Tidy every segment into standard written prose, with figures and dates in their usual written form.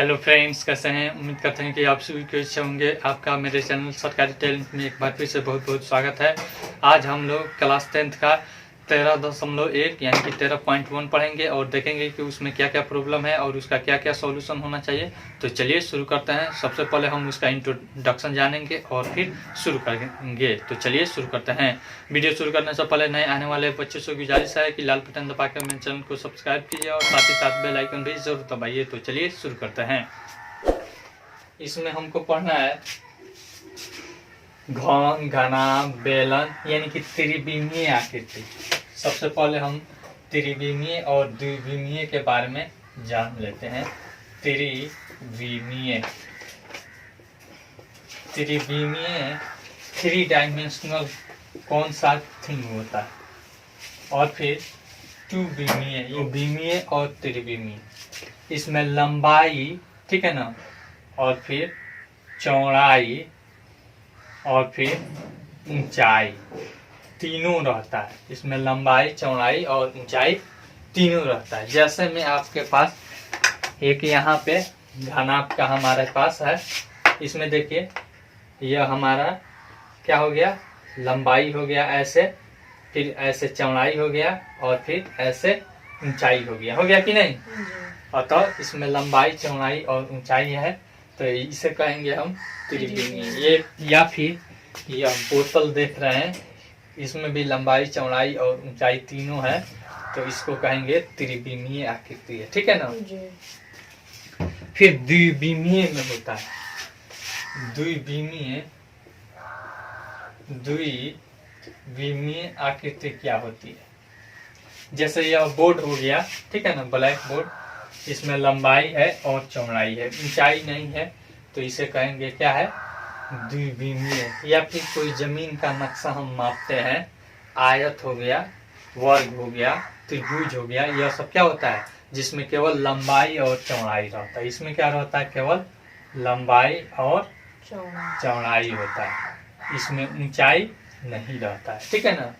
Hello friends, कैसे हैं। उम्मीद करते हैं कि आप सभी को अच्छे होंगे। आपका मेरे चैनल सरकारी टैलेंट में एक बार फिर से बहुत बहुत स्वागत है। आज हम लोग क्लास 10th का 13.1 यानी कि 13.1 पढ़ेंगे और देखेंगे कि उसमें क्या क्या प्रॉब्लम है और उसका क्या क्या सॉल्यूशन होना चाहिए। तो चलिए शुरू करते हैं। सबसे पहले हम उसका इंट्रोडक्शन जानेंगे और फिर शुरू करेंगे। तो चलिए शुरू करते हैं। वीडियो शुरू करने से पहले नए आने वाले बच्चों से गुजारिश है कि लाल बटन दबाकर मेरे चैनल को सब्सक्राइब कीजिए और साथ ही साथ बेल आइकन भी जरूर दबाइए। तो चलिए शुरू करते हैं। इसमें हमको पढ़ना है घन, घना, बेलन यानी कि त्रिविमीय आकृति। सबसे पहले हम त्रिविमीय और द्विविमीय के बारे में जान लेते हैं। त्रिविमीय 3 डायमेंशनल कौन सा थिंग होता है, और फिर 2 विमीय और त्रिविमीय। इसमें लंबाई, ठीक है ना, और फिर चौड़ाई और फिर ऊंचाई तीनों रहता है। इसमें लंबाई, चौड़ाई और ऊंचाई तीनों रहता है। जैसे में आपके पास एक यहाँ पे घनाभ का हमारे पास है। इसमें देखिए यह हमारा क्या हो गया, लंबाई हो गया ऐसे, फिर ऐसे चौड़ाई हो गया और फिर ऐसे ऊंचाई हो गया कि नहीं। अतः इसमें लंबाई, चौड़ाई और ऊंचाई है, तो इसे कहेंगे हम त्रिविमीय। ये या फिर यह बोतल देख रहे हैं, इसमें भी लंबाई, चौड़ाई और ऊंचाई तीनों है, तो इसको कहेंगे त्रिविमीय आकृति है, ठीक है ना। फिर द्विविमीय में होता है। द्विविमीय आकृति क्या होती है, जैसे यह बोर्ड हो गया, ठीक है ना, ब्लैक बोर्ड। इसमें लंबाई है और चौड़ाई है, ऊंचाई नहीं है, तो इसे कहेंगे क्या है, द्विविमीय। या फिर कोई जमीन का नक्शा हम मापते हैं, आयत हो गया, वर्ग हो गया, त्रिभुज हो गया, यह सब क्या होता है, जिसमें केवल लंबाई और चौड़ाई रहता है। इसमें क्या रहता है, केवल लंबाई और चौड़ाई होता है, इसमें ऊंचाई नहीं रहता है, ठीक है ना।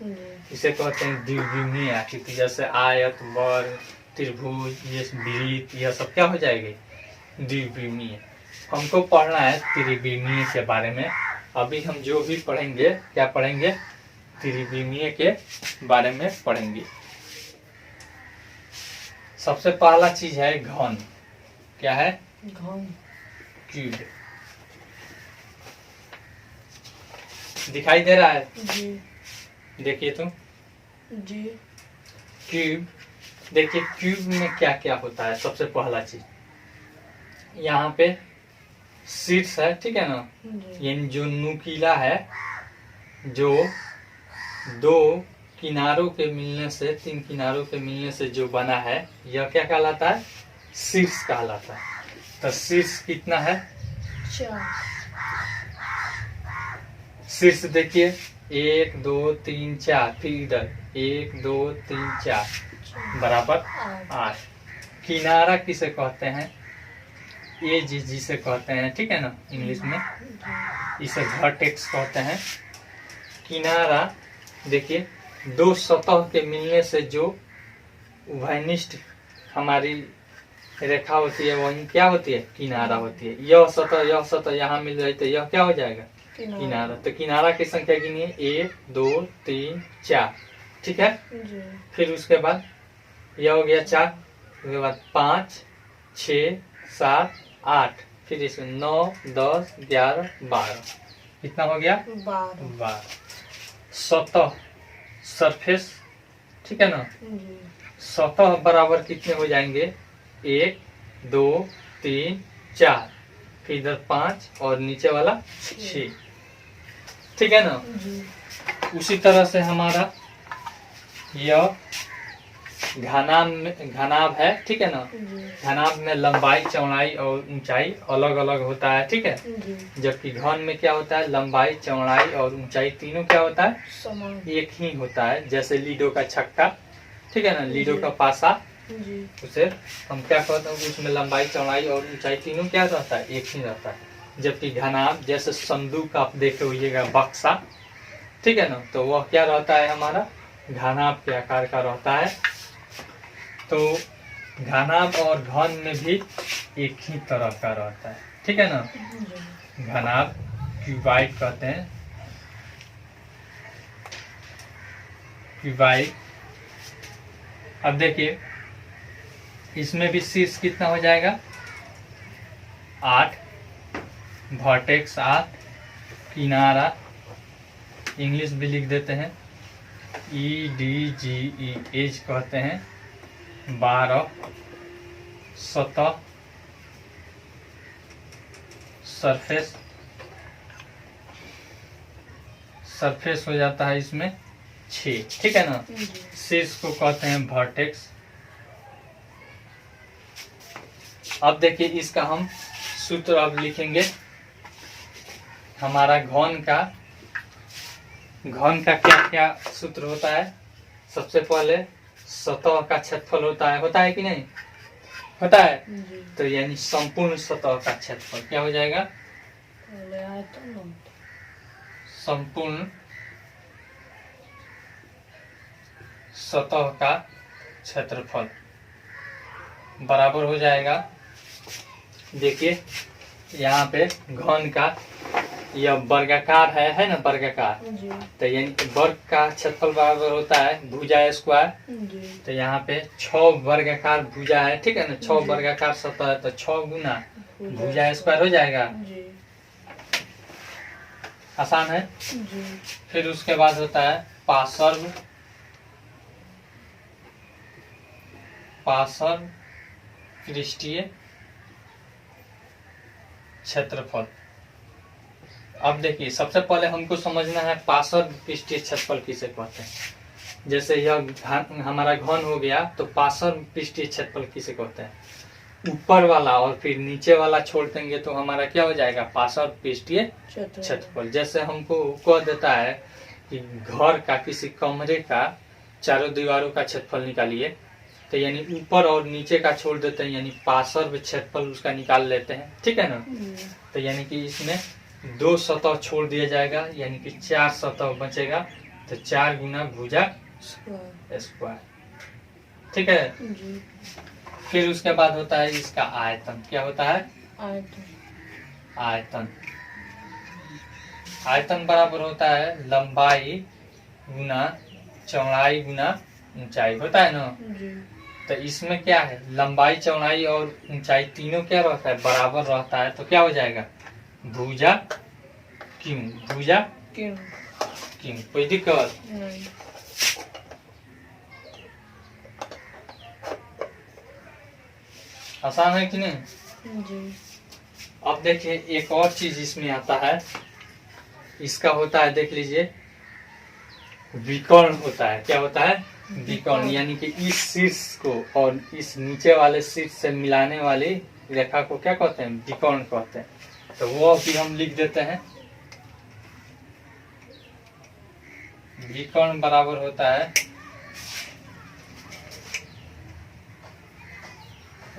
इसे कहते हैं द्विविमीय आकृति। जैसे आयत, वर्ग, त्रिभुज, ये वृत्त, यह सब क्या हो जाएगी, द्विविमीय। हमको पढ़ना है त्रिविमीय के बारे में। अभी हम जो भी पढ़ेंगे, क्या पढ़ेंगे, त्रिविमीय के बारे में पढ़ेंगे। सबसे पहला चीज है घन। क्या है, घन, क्यूब। दिखाई दे रहा है जी, देखिए तो जी, क्यूब। देखिए क्यूब में क्या क्या होता है। सबसे पहला चीज यहाँ पे शीर्ष है, ठीक है ना, जी, यानी जो नुकीला है, जो 2 किनारों के मिलने से, 3 किनारों के मिलने से जो बना है, यह क्या कहलाता है, शीर्ष कहलाता है। तो शीर्ष कितना है, 4, शीर्ष देखिए 1 2 3 4, फिर इधर 1 2 3 4 बराबर 8। किनारा किसे कहते हैं, ये जिसे कहते हैं, ठीक है ना, इंग्लिश में इसे वर्टेक्स कहते हैं। किनारा देखिए 2 सतह के मिलने से जो उभयनिष्ठ हमारी रेखा होती है, वही क्या होती है, किनारा होती है। यह सतह यहाँ मिल रही, तो यह क्या हो जाएगा, किनारा। तो किनारा की संख्या गिनिए, 1 2 3 4, ठीक है। फिर उसके बाद यह हो गया 4, उसके बाद 5 6 7 8, फिर इसमें 9 10 11 12, कितना हो गया, 12। सतह, सरफेस, ठीक है ना। सतह बराबर कितने हो जाएंगे, 1 2 3 4, फिर इधर 5 और नीचे वाला 6, ठीक है ना। उसी तरह से हमारा यह घनाभ है, ठीक है ना। घनाभ में लंबाई, चौड़ाई और ऊंचाई अलग अलग होता है, ठीक है। जबकि घन में क्या होता है, लंबाई, चौड़ाई और ऊंचाई तीनों क्या होता है, एक ही होता है। जैसे लीडो का छक्का, ठीक है ना, लीडो का पासा, उसे हम क्या कहते हैं, उसमें लंबाई, चौड़ाई और ऊंचाई तीनों क्या रहता है, एक ही रहता है। जबकि घनाभ, जैसे संदूक आप देखे होइएगा, बक्सा, ठीक है ना, तो वह क्या रहता है, हमारा घनाभ के आकार का रहता है। तो घनाभ और घन में भी एक ही तरह का रहता है, ठीक है ना। जी। घनाभ क्यूबाइड कहते हैं, क्यूबाइड। अब देखिए इसमें भी शीर्ष कितना हो जाएगा 8, वर्टेक्स 8, किनारा इंग्लिश भी लिख देते हैं EDGE, एज कहते हैं 12, सतह सरफेस, सरफेस हो जाता है इसमें 6, ठीक है ना। जी। शीर्ष को कहते हैं वर्टेक्स। अब देखिए इसका हम सूत्र अब लिखेंगे। हमारा घन का क्या क्या सूत्र होता है। सबसे पहले सतह का क्षेत्रफल होता है कि नहीं होता है। जी। तो यानी संपूर्ण सतह का क्षेत्रफल क्या हो जाएगा, पहले आयतन होता संपूर्ण सतह का क्षेत्रफल बराबर हो जाएगा। देखिए यहाँ पे घन का यह वर्गाकार है ना, वर्गाकार। जी। तो यानी वर्ग का क्षेत्रफल बराबर होता है भुजा स्क्वायर। जी। तो यहाँ पे 6 वर्गाकार भुजा है, ठीक है ना। 6 जी। वर्गाकार सतह है तो 6 गुना भुजा स्क्वायर हो जाएगा। जी। आसान है। जी। फिर उसके बाद होता है पार्श्व पृष्ठीय क्षेत्रफल। अब देखिए सबसे पहले हमको समझना है पार्श्व पृष्ठीय क्षेत्रफल किसे कहते हैं। जैसे यह हमारा घन हो गया तो पार्श्व पृष्ठीय क्षेत्रफल किसे कहते हैं। ऊपर वाला और फिर नीचे वाला छोड़ देंगे तो हमारा क्या हो जाएगा पार्श्व पृष्ठीय क्षेत्रफल। जैसे हमको कह देता है कि घर का किसी कमरे का चारों दीवारों का क्षेत्रफल निकालिए, तो यानी ऊपर और नीचे का छोड़ देते हैं, यानी पार्श्व क्षेत्रफल उसका निकाल लेते हैं, ठीक है ना। तो यानी कि इसमें 2 सतह छोड़ दिया जाएगा, यानी कि 4 सतह बचेगा। तो 4 गुना भुजा स्क्वायर, ठीक है। जी। फिर उसके बाद होता है इसका आयतन। क्या होता है आयतन। आयतन बराबर होता है लंबाई गुना चौड़ाई गुना ऊंचाई, होता है ना। जी। तो इसमें क्या है लंबाई चौड़ाई और ऊंचाई तीनों क्या रहता है बराबर रहता है। तो क्या हो जाएगा भुजा क्यों कोई दिक्कत नहीं। आसान है कि नहीं। जी। अब देखिए एक और चीज इसमें आता है, इसका होता है देख लीजिए विकर्ण होता है। क्या होता है विकर्ण, यानी कि इस शीर्ष को और इस नीचे वाले शीर्ष से मिलाने वाली रेखा को क्या कहते हैं विकर्ण कहते हैं। तो वो भी हम लिख देते हैं। विकर्ण बराबर होता है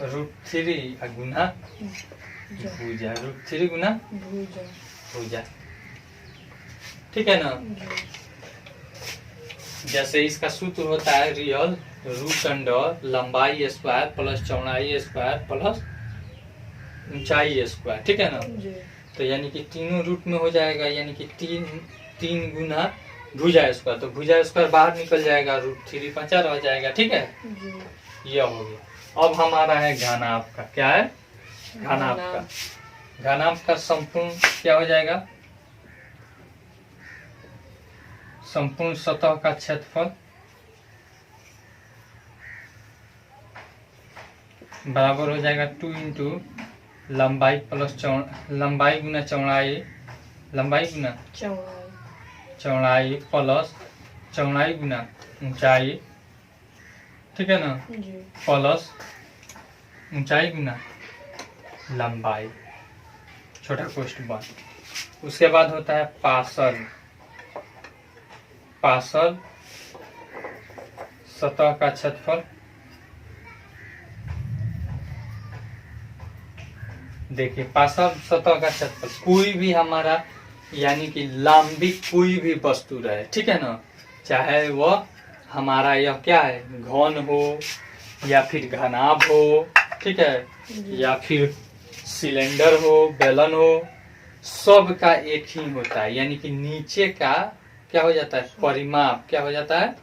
√3 गुना भुजा, √3 गुना भुजा, ठीक है ना। जैसे इसका सूत्र होता है रियल √अंडर लंबाई स्क्वायर प्लस चौड़ाई स्क्वायर प्लस ऊंचाई स्क्वायर, ठीक है ना। तो यानी कि तीनों रूट में हो जाएगा, यानी कि 3 गुना भुजा स्क्वायर। तो भुजा स्क्वायर बाहर निकल जाएगा, √3 5 रह जाएगा, ठीक है। यह हो गया। अब हमारा है घनाभ का। क्या है घनाभ का संपूर्ण क्या हो जाएगा संपूर्ण सतह का क्षेत्रफल बराबर हो जाएगा 2 इंटू लंबाई प्लस लंबाई गुना चौड़ाई, लंबाई गुना चौड़ाई प्लस चौड़ाई गुना ऊंचाई, ठीक है ना, प्लस ऊंचाई गुना लंबाई, छोटा कोष्ठ बंद। उसके बाद होता है पार्श्व सतह का क्षेत्रफल। देखिए पार्श्व सतह का क्षेत्रफल कोई भी हमारा यानी कि लंबित कोई भी वस्तु रहे, ठीक है ना, चाहे वह हमारा यह क्या है घन हो या फिर घनाभ हो, ठीक है, जी। या फिर सिलेंडर हो, बेलन हो, सब का एक ही होता है। यानी कि नीचे का क्या हो जाता है, परिमाप। क्या हो जाता है,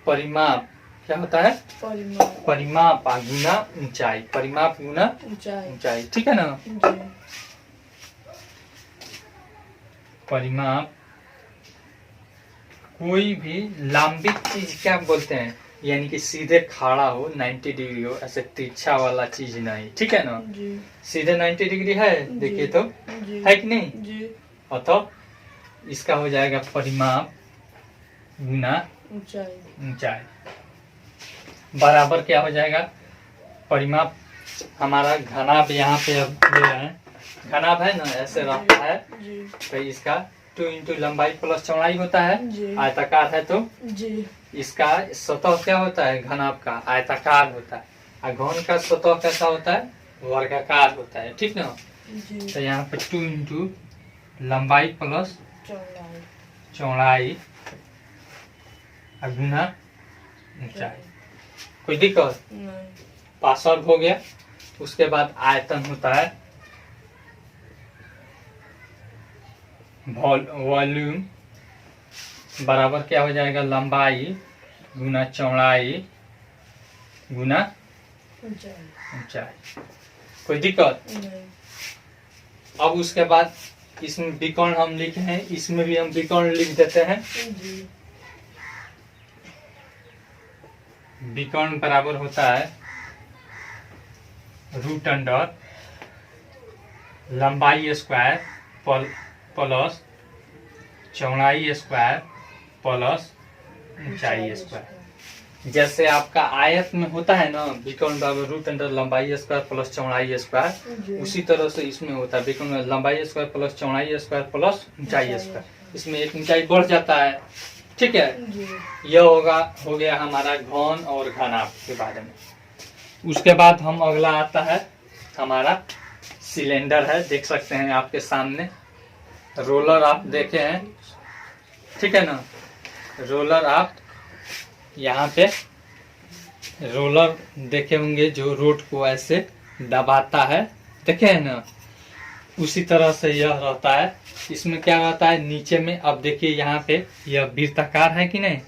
परिमाप। क्या होता है, परिमाप। परिमाप गुना ऊंचाई। परिमाप गुना ऊंचाई। ऊंचाई, ठीक है ना। जी। परिमाप कोई भी लंबित चीज क्या बोलते हैं, यानी कि सीधे खड़ा हो, 90 डिग्री हो, ऐसे तिरछा वाला चीज नहीं, ठीक है ना। जी। सीधे 90 डिग्री है, देखिए तो, जी। है कि नहीं। जी। अतः इसका हो जाएगा परिमाप गुना ऊंचाई। ऊंचाई बराबर क्या हो जाएगा, परिमाप हमारा घनाभ यहाँ पे अब ले रहे हैं, घनाभ है ना, ऐसे रहता है। जी। तो इसका 2 इंटू लंबाई प्लस चौड़ाई होता है। जी। आयताकार है तो जी। इसका सतह क्या होता है, घनाभ का आयताकार होता है, और घन का सतह कैसा होता है, वर्गाकार होता है, ठीक ना। जी। तो यहाँ पे 2 इंटू लंबाई प्लस चौड़ाई। चौड़ाई और गुना ऊंचाई। कोई दिक्कत, नहीं। पासवर्ड हो गया। उसके बाद आयतन होता है वॉल्यूम बराबर क्या हो जाएगा, लंबाई गुना चौड़ाई गुना ऊंचाई। ऊंचाई। कोई दिक्कत। नहीं। अब उसके बाद इसमें विकर्ण हम लिखे हैं, इसमें भी हम विकर्ण लिख देते हैं। जी। विकर्ण बराबर होता है रूट अंडर लंबाई स्क्वायर प्लस चौड़ाई स्क्वायर प्लस ऊंचाई स्क्वायर। जैसे आपका आयत में होता है ना, विकर्ण बराबर रूट अंडर लंबाई स्क्वायर प्लस चौड़ाई स्क्वायर, जी। उसी तरह से इसमें होता है विकर्ण लंबाई स्क्वायर प्लस चौड़ाई स्क्वायर प्लस ऊंचाई स्क्वायर। इसमें एक ऊंचाई बढ़ जाता है, ठीक है। जी। यह हो गया हमारा घन और घनाभ के बारे में। उसके बाद हम अगला आता है हमारा सिलेंडर है, देख सकते हैं आपके सामने। रोलर आप देखे हैं, ठीक है ना। रोलर आप यहाँ पे रोलर देखे होंगे जो रोड को ऐसे दबाता है, देखे हैं ना। उसी तरह से यह रहता है। इसमें क्या रहता है, नीचे में अब देखिए यहाँ पे यह वृत्ताकार है कि नहीं,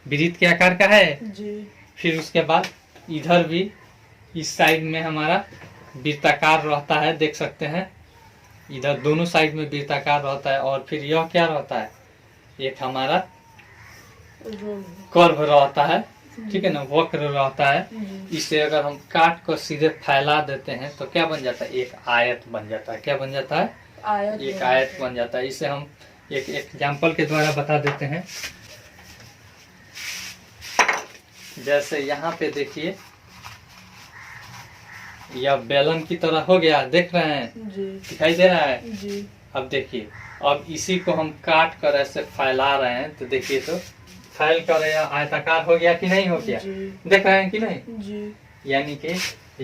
वृत्त के आकार का है। जी। फिर उसके बाद इधर भी इस साइड में हमारा वृत्ताकार रहता है, देख सकते हैं। इधर दोनों साइड में वृत्ताकार रहता है। और फिर यह क्या रहता है, एक हमारा कर्व रहता है, ठीक है ना, वक्र रहता है। जी। इसे अगर हम काट कर सीधे फैला देते हैं तो क्या बन जाता है, एक आयत बन जाता है। क्या बन जाता है, आयत। एक आयत बन जाता है। इसे हम एक एग्जाम्पल के द्वारा बता देते हैं। जैसे यहाँ पे देखिए, यह बेलन की तरह हो गया, देख रहे हैं, जी। दिखाई दे रहा है। जी। अब देखिए, अब इसी को हम काट कर ऐसे फैला रहे हैं तो देखिए तो फैल कर यह आयताकार हो गया कि नहीं हो गया, जी। देख रहे हैं कि नहीं। जी। यानी कि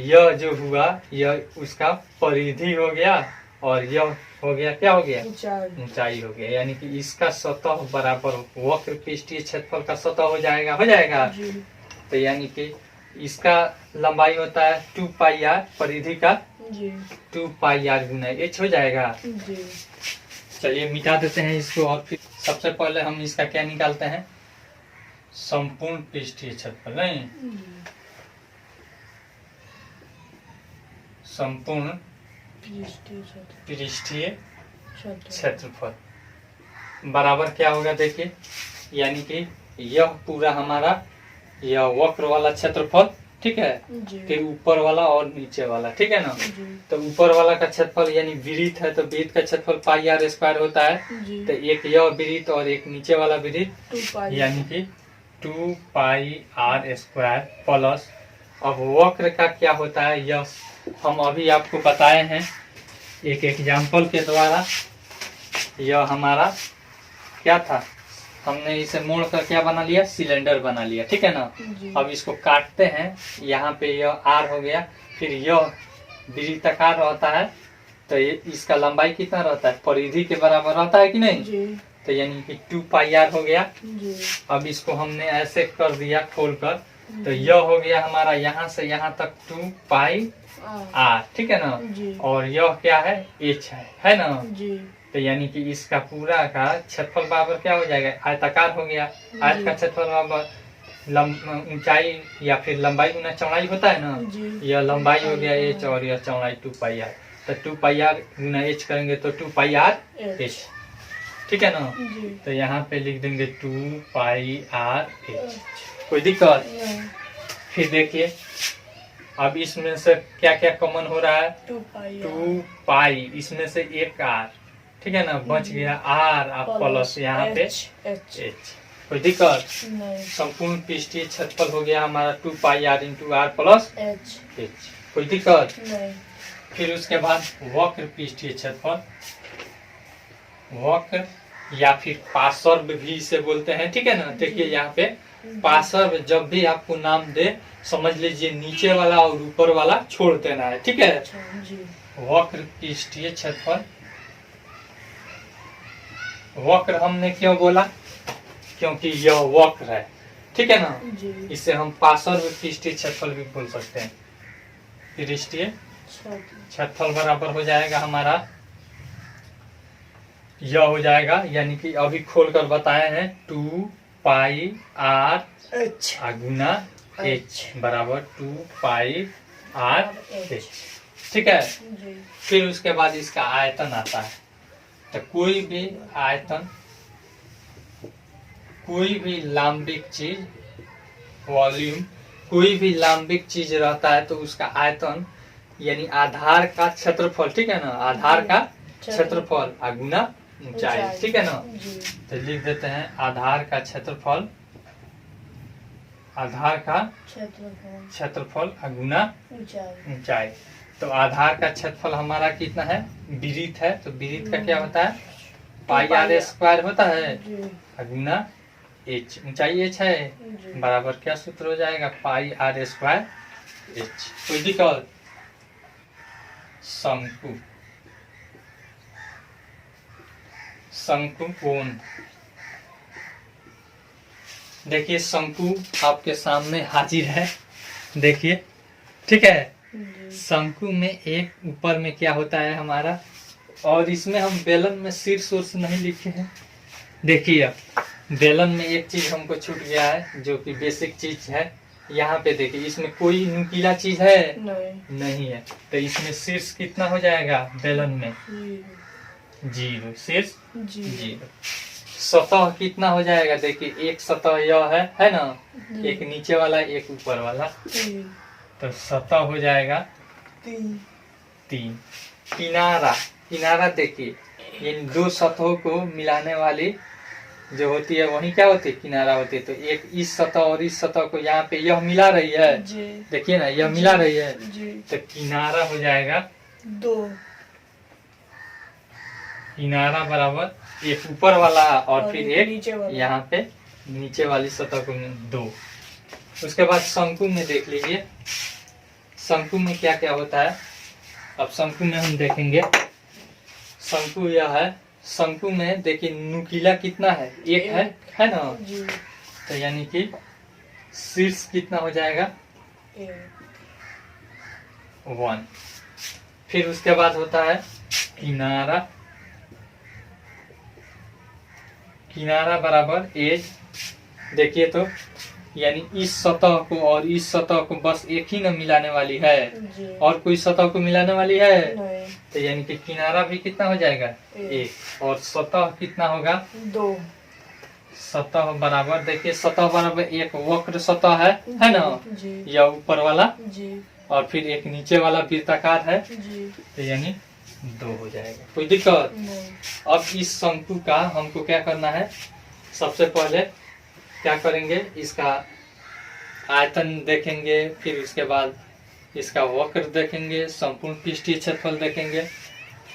यह जो हुआ यह उसका परिधि हो गया, और यह हो गया क्या हो गया, ऊंचाई। ऊंचाई हो गया। यानी कि इसका सतह बराबर वक्र पृष्ठीय क्षेत्रफल का सतह हो जाएगा। जी। तो यानी कि इसका लंबाई होता है 2 पाई आर, परिधि का जी। 2 पाई आर गुना h हो जाएगा। जी। चलिए मिटा देते हैं इसको। और फिर सबसे पहले हम इसका क्या निकालते हैं, संपूर्ण पृष्ठीय क्षेत्रफल, नहीं, संपूर्ण पृष्ठीय क्षेत्रफल बराबर क्या होगा, देखिए। यानी कि यह पूरा हमारा यह वक्र वाला क्षेत्रफल, ठीक है, जी। फिर ऊपर वाला और नीचे वाला, ठीक है ना। जी। तो ऊपर वाला का क्षेत्रफल यानी वृत्त है, तो वृत्त का क्षेत्रफल पाई आर स्क्वायर होता है। जी। तो एक यह वृत्त और एक नीचे वाला वृत्त, 2 पाई। यानी कि 2 पाई आर स्क्वायर प्लस, अब वक्र का क्या होता है यह हम अभी आपको बताए हैं एक एग्जाम्पल के द्वारा। यह हमारा क्या था, हमने इसे मोड़ कर क्या बना लिया, सिलेंडर बना लिया, ठीक है ना। जी। अब इसको काटते हैं, यहाँ पे यह आर हो गया, फिर यह वृत्ताकार रहता है, तो ये इसका लंबाई कितना रहता है, परिधि के बराबर रहता है कि नहीं। जी। तो यानी कि 2 पाई आर हो गया। जी। अब इसको हमने ऐसे कर दिया खोल कर, तो यह हो गया हमारा यहाँ से यहाँ तक 2 पाई आर, ठीक है ना। जी और यह क्या है, एच है ना। जी तो यानी कि इसका पूरा का क्षेत्रफल बराबर क्या हो जाएगा, आयताकार हो गया। आयत का क्षेत्रफल बराबर ऊंचाई या फिर लंबाई गुना चौड़ाई होता है ना। जी यह लंबाई हो गया एच और यह चौड़ाई 2 पाई आर। तो 2 पाई आर गुना एच करेंगे तो 2 पाई आर एच, ठीक है ना। जी तो यहाँ पे लिख देंगे 2 पाई आर एच, कोई दिक्कत। नहीं फिर देखिए अब इसमें से क्या क्या कॉमन हो रहा है, 2 पाई 2 पाई, इसमें से एक आर, ठीक है ना, बच गया आर और प्लस यहाँ पे एच एच, कोई दिक्कत। नहीं संपूर्ण पृष्ठीय क्षेत्रफल हो गया हमारा 2 pi R into R plus H H, कोई दिक्कत। नहीं फिर उसके बाद वक्र पृष्ठीय क्षेत्रफल, वक्र या फिर पार्श्व भी इसे बोलते हैं, ठीक है ना। देखिए यहाँ पे पार्श्व जब भी आपको नाम दे समझ लीजिए नीचे वाला और ऊपर वाला छोड़ देना है, ठीक है। अच्छा जी वक्र पृष्ठीय क्षेत्रफल, वक्र हमने क्यों बोला, क्योंकि यह वक्र है, ठीक है ना। जी इसे हम पार्श्व पृष्ठीय क्षेत्रफल भी बोल सकते हैं। पृष्ठीय क्षेत्रफल बराबर हो जाएगा हमारा, यह हो जाएगा यानी कि अभी खोल कर बताए हैं 2 पाई आर एच गुना एच बराबर 2 पाई आर एच, ठीक है। जी फिर उसके बाद इसका आयतन आता है। तो कोई भी आयतन, कोई भी लांबिक चीज, वॉल्यूम, कोई भी लांबिक चीज रहता है तो उसका आयतन यानी आधार का क्षेत्रफल, ठीक है ना, आधार का क्षेत्रफल गुना ऊंचाई, ठीक है ना। जी तो लिख देते हैं आधार का क्षेत्रफल, आधार का क्षेत्रफल गुना ऊंचाई ऊंचाई। तो आधार का क्षेत्रफल हमारा कितना है, विरीत है, तो विरीत का क्या होता है, पाई आर स्क्वायर होता है जी गुना एच, ऊंचाई एच है, जी बराबर क्या सूत्र हो जाएगा, पाई आर स्क्वायर एच, कोई दिक्कत। शंकु, शंकु कोण, देखिए शंकु आपके सामने हाजिर है, देखिए, ठीक है। जी शंकु में एक ऊपर में क्या होता है हमारा, और इसमें हम बेलन में शीर्ष ओर से नहीं लिखे हैं। देखिए बेलन में एक चीज हमको छूट गया है जो कि बेसिक चीज है। यहाँ पे देखिए इसमें कोई नुकीला चीज है नहीं नहीं है, तो इसमें शीर्ष कितना हो जाएगा बेलन में, जी 0, शीर्ष जी 0। सतह कितना हो जाएगा, देखिए एक सतह यह है ना, एक नीचे वाला एक ऊपर वाला, तो सतह हो जाएगा 3। किनारा, किनारा देखिए इन दो सतहों को मिलाने वाली जो होती है वही क्या होती है, किनारा होती है। तो एक इस सतह और इस सतह को यहाँ पे यह मिला रही है, देखिए ना यह मिला रही है, तो किनारा हो जाएगा 2। किनारा बराबर एक ऊपर वाला और फिर एक नीचे वाला। यहाँ पे नीचे वाली सतह को 2। उसके बाद शंकु में देख लीजिए, शंकु में क्या क्या होता है। अब शंकु में हम देखेंगे, शंकु यह है, शंकु में देखिए नुकीला कितना है, एक है ना, जी तो यानी कि शीर्ष कितना हो जाएगा 1। फिर उसके बाद होता है किनारा, किनारा बराबर एज, देखिए तो यानी इस सतह को और इस सतह को बस एक ही न मिलाने वाली है, जी और कोई सतह को मिलाने वाली है, नहीं तो यानी कि किनारा भी कितना हो जाएगा 1, और सतह कितना होगा 2। सतह बराबर, देखिए सतह बराबर एक वक्र सतह है ना, जी या ऊपर वाला, जी और फिर एक नीचे वाला वृत्ताकार है, जी तो यानी 2 हो जाएगा, कोई दिक्कत। नहीं अब इस शंकु का हमको क्या करना है, सबसे पहले क्या करेंगे, इसका आयतन देखेंगे, फिर उसके बाद इसका वक्र देखेंगे, संपूर्ण पृष्ठीय क्षेत्रफल देखेंगे।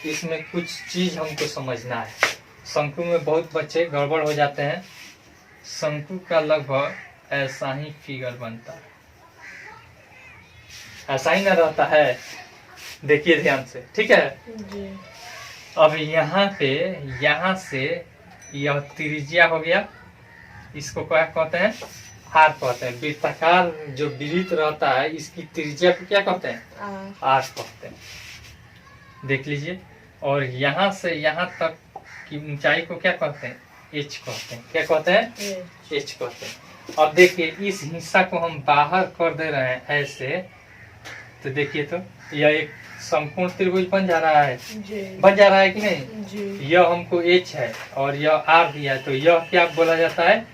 इसमें कुछ चीज हमको समझना है। शंकु में बहुत बच्चे गड़बड़ हो जाते हैं। शंकु का लगभग ऐसा ही फिगर बनता है, ऐसा ही ना रहता है, देखिए ध्यान से, ठीक है। जी अब यहाँ पे, यहाँ से यह त्रिज्या हो गया, इसको क्या कहते हैं आर कहते हैं। वृत्ताकार जो वृत्त रहता है इसकी त्रिज्या को क्या कहते हैं? आर कहते हैं। देख लीजिए। और यहाँ से यहाँ तक की ऊंचाई को क्या कहते हैं? एच कहते हैं। क्या कहते हैं? एच कहते हैं। अब देखिए इस हिस्सा को हम बाहर कर दे रहे हैं ऐसे, तो देखिए तो यह एक संपूर्ण त्रिभुज बन जा रहा है। बन जा रहा है कि नहीं? यह हमको एच है और यह आर दिया है, तो यह क्या बोला जाता है?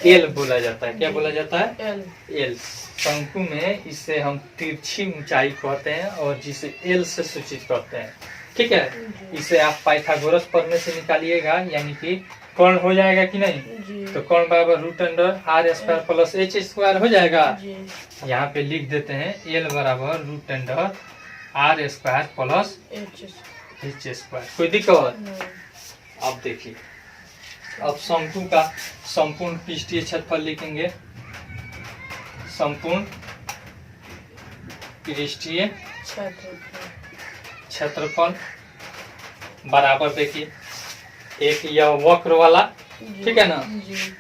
एल बोला जाता है। क्या बोला जाता है? एल। शंकु में इसे हम तिरछी ऊंचाई कहते हैं और जिसे एल से सूचित करते हैं। ठीक है। इसे आप पाइथागोरस पढ़ने से निकालिएगा, यानी कि कर्ण हो जाएगा कि नहीं? तो कर्ण बराबर root under R square plus H square हो जाएगा। यहाँ पे लिख देते हैं एल बराबर root under R square plus H square. कोई दिक्कत? अब देखिए, अब शंकु का संपूर्ण पृष्ठीय क्षेत्रफल लिखेंगे। संपूर्ण पृष्ठीय क्षेत्रफल बराबर, देखिए एक यह वक्र वाला, ठीक है ना?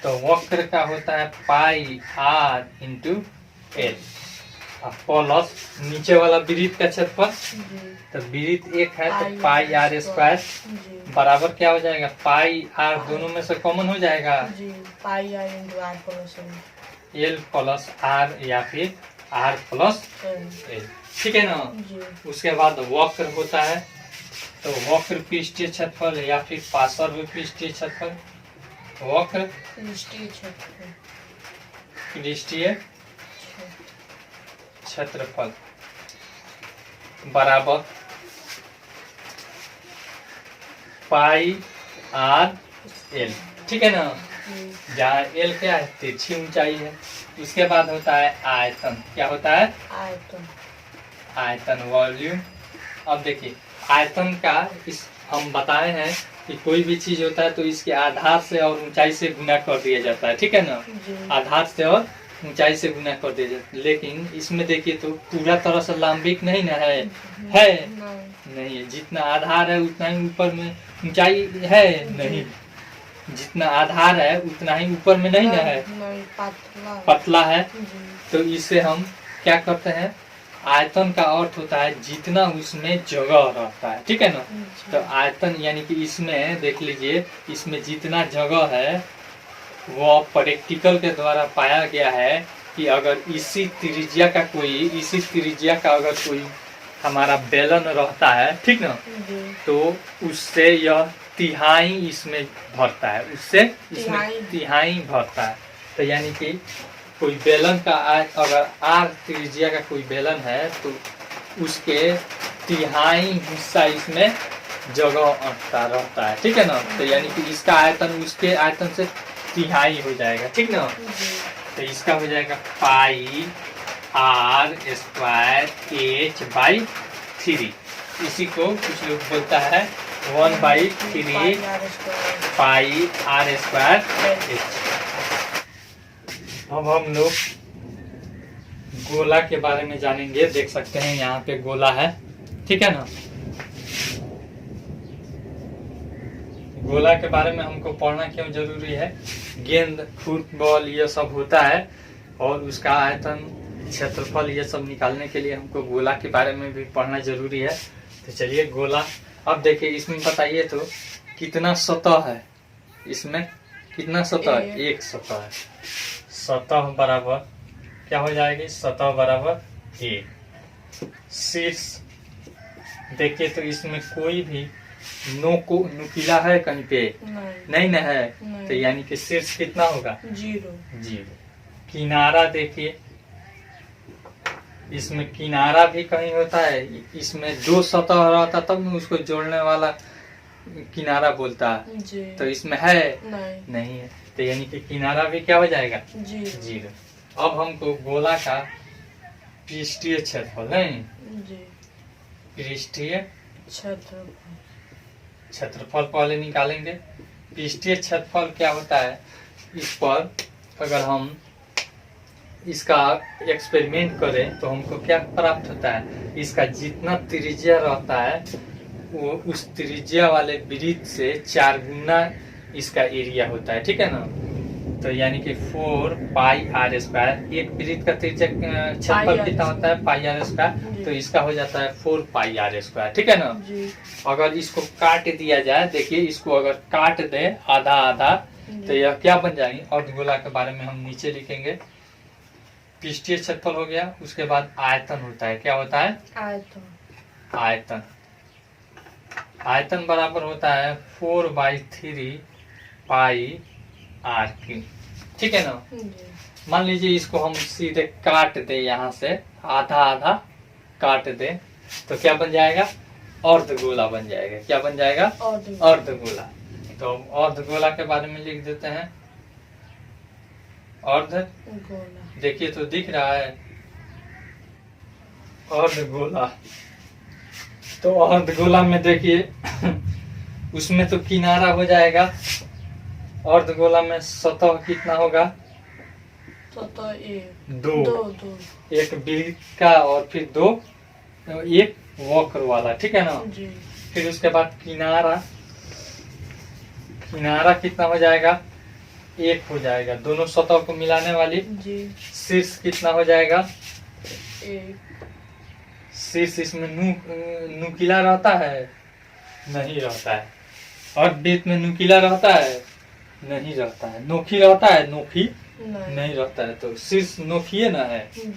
तो वक्र का होता है पाई आर इंटू एल प्लस नीचे वाला वृत्त का क्षेत्रफल, तो वृत्त एक है तो पाई आर स्क्वायर बराबर क्या हो जाएगा? पाई आर दोनों में से कॉमन हो जाएगा, pi R into R plus L plus R या फिर आर प्लस एल। ठीक है ना? उसके बाद वक्र होता है, तो वक्र पृष्ठीय क्षेत्रफल या फिर पार्श्व पृष्ठीय क्षेत्रफल। वक्र पृष्ठीय क्षेत्रफल बराबर पाई आर एल। ठीक है ना? जहाँ एल क्या है? तिरछी ऊंचाई है। उसके बाद होता है आयतन। क्या होता है? आयतन वॉल्यूम। अब देखिए आयतन का इस हम बताए हैं कि कोई भी चीज होता है तो इसके आधार से और ऊंचाई से गुना कर दिया जाता है। ठीक है ना? आधार से और ऊंचाई से गुना कर दिया जाता है। लेकिन इसमें देखिए तो पूरा तरह से लंबिक नहीं ना है, नहीं है। जितना आधार है उतना ही ऊपर में ऊंचाई है, नहीं। जितना आधार है उतना ही ऊपर में नहीं ना है, पतला है। तो इसे हम क्या करते हैं? आयतन का अर्थ होता है जितना उसमें जगह रहता है। ठीक है ना? तो आयतन यानी कि इसमें देख लीजिए, इसमें जितना जगह है वो प्रैक्टिकल के द्वारा पाया गया है कि अगर इसी त्रिज्या का अगर कोई हमारा बेलन रहता है, ठीक ना, तो उससे यह तिहाई इसमें भरता है, उससे इसमें तिहाई भरता है। तो यानी कि कोई बेलन का अगर आर त्रिज्या का कोई बेलन है तो उसके तिहाई हिस्सा इसमें जगह अटता रहता है। ठीक है ना? तो यानी कि इसका आयतन उसके आयतन से तिहाई हो जाएगा। ठीक ना? तो इसका हो जाएगा pi are square H by 3। इसी को कुछ लोग बोलता है 1/3 पाई आर स्क्वायर एच। अब हम लोग गोला के बारे में जानेंगे। देख सकते हैं यहाँ पे गोला है। ठीक है ना? गोला के बारे में हमको पढ़ना क्यों जरूरी है? गेंद, फुटबॉल ये सब होता है और उसका आयतन, क्षेत्रफल ये सब निकालने के लिए हमको गोला के बारे में भी पढ़ना जरूरी है। तो चलिए गोला, अब देखिए इसमें बताइए तो कितना सतह है? इसमें कितना सतह है? एक सतह है। सतह बराबर क्या हो जाएगी? सतह बराबर एक। शीर्ष देखिए तो इसमें कोई भी नुकीला है कहीं पे? नहीं ना है। तो यानी कि शीर्ष कितना होगा? 0। किनारा देखिए, इसमें किनारा भी कहीं होता है? इसमें 2 सतह रहता तब न उसको जोड़ने वाला किनारा बोलता है। तो इसमें है? नहीं है। तो यानी कि किनारा भी क्या हो जाएगा? 0। अब हमको गोला का पृष्ठीय क्षेत्रफल है, पृष्ठीय क्षेत्रफल पहले निकालेंगे। पृष्ठीय क्षेत्रफल क्या होता है? इस पर अगर हम इसका एक्सपेरिमेंट करें तो हमको क्या प्राप्त होता है? इसका जितना त्रिज्या रहता है वो उस त्रिज्या वाले वृत्त से 4 गुना इसका एरिया होता है। ठीक है ना? तो यानी कि 4 पाई आर स्क्वायर। एक वृत्त का त्रिज्या क्षेत्रफल कितना होता है? पाई आर स्क्वायर। तो इसका हो जाता है 4 पाई आर स्क्वायर, ठीक है ना। जी। अगर इसको काट दिया जाए, देखिए इसको अगर काट दे आधा आधा तो यह क्या बन जाएगी? अर्धगोला के बारे में हम नीचे लिखेंगे। पृष्ठीय क्षेत्रफल हो गया, उसके बाद आयतन होता है। क्या होता है? आयतन। आयतन। आयतन बराबर होता है 4/3 पाई आर क्यूब, ठीक है ना। जी। मान लीजिए इसको हम सीधे काट दे, यहाँ से आधा आधा काट दे तो क्या बन जाएगा? अर्धगोला बन जाएगा। क्या बन जाएगा? अर्धगोला। तो अर्धगोला के बारे में लिख देते हैं। गोला। देखिए तो दिख रहा है अर्धगोला। तो अर्धगोला में देखिए उसमें तो किनारा हो जाएगा। अर्धगोला में सतह कितना होगा? तो एक दो। दो। एक वृत्त का और फिर दो एक वक्र वाला, ठीक है ना। जी। फिर उसके बाद किनारा, किनारा कितना हो जाएगा? एक हो जाएगा, दोनों सतह को मिलाने वाली। जी। शीर्ष कितना हो जाएगा? एक। शीर्ष इसमें नुकीला रहता है? नहीं रहता है। और वृत्त में नुकीला रहता है? नहीं रहता है। नोखी रहता है? नोखी नहीं रहता है। तो शीर्ष नोखी ना है। जी।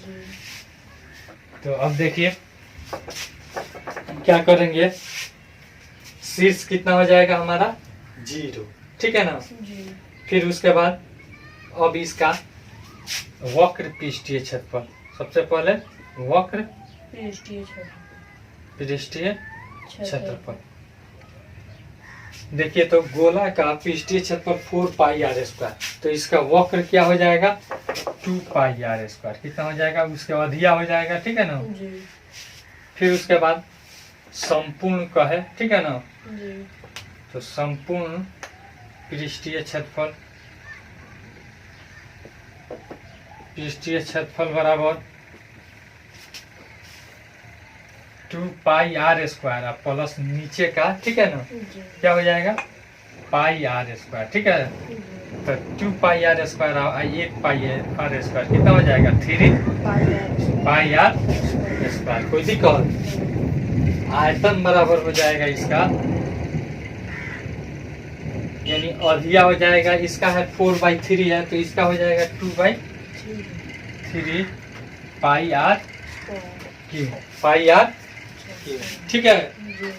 तो अब देखिए क्या करेंगे? शीर्ष कितना हो जाएगा हमारा? 0, ठीक है ना। जी। फिर उसके बाद अब इसका वक्र पृष्ठीय क्षेत्रफल। सबसे पहले वक्र पृष्ठीय क्षेत्रफल। देखिए तो गोला का पृष्ठीय क्षेत्रफल 4 पाई आर स्क्वायर। तो इसका वक्र क्या हो जाएगा? 2 पाई आर स्क्वायर। कितना हो जाएगा? उसके अधिया हो जाएगा, ठीक है ना। जी। फिर उसके बाद संपूर्ण कहे, ठीक है ना। जी। तो संपूर्ण पृष्ठीय क्षेत्रफल, पृष्ठीय क्षेत्रफल बराबर 2 पाई आर स्क्वायर प्लस नीचे का, ठीक है ना। जी। क्या हो जाएगा? पाई आर स्क्वायर, ठीक है। जी। तो 2 पाई आर स्क्वायर और 1 पाई आर स्क्वायर कितना हो जाएगा? 3 पाई आर स्क्वायर। कोई दिक्कत? आयतन बराबर हो जाएगा इसका, यानी अधिया हो जाएगा। इसका है 4/3 है तो इसका हो जाएगा 2/3 pi R cube, pi R cube, ठीक है। जी।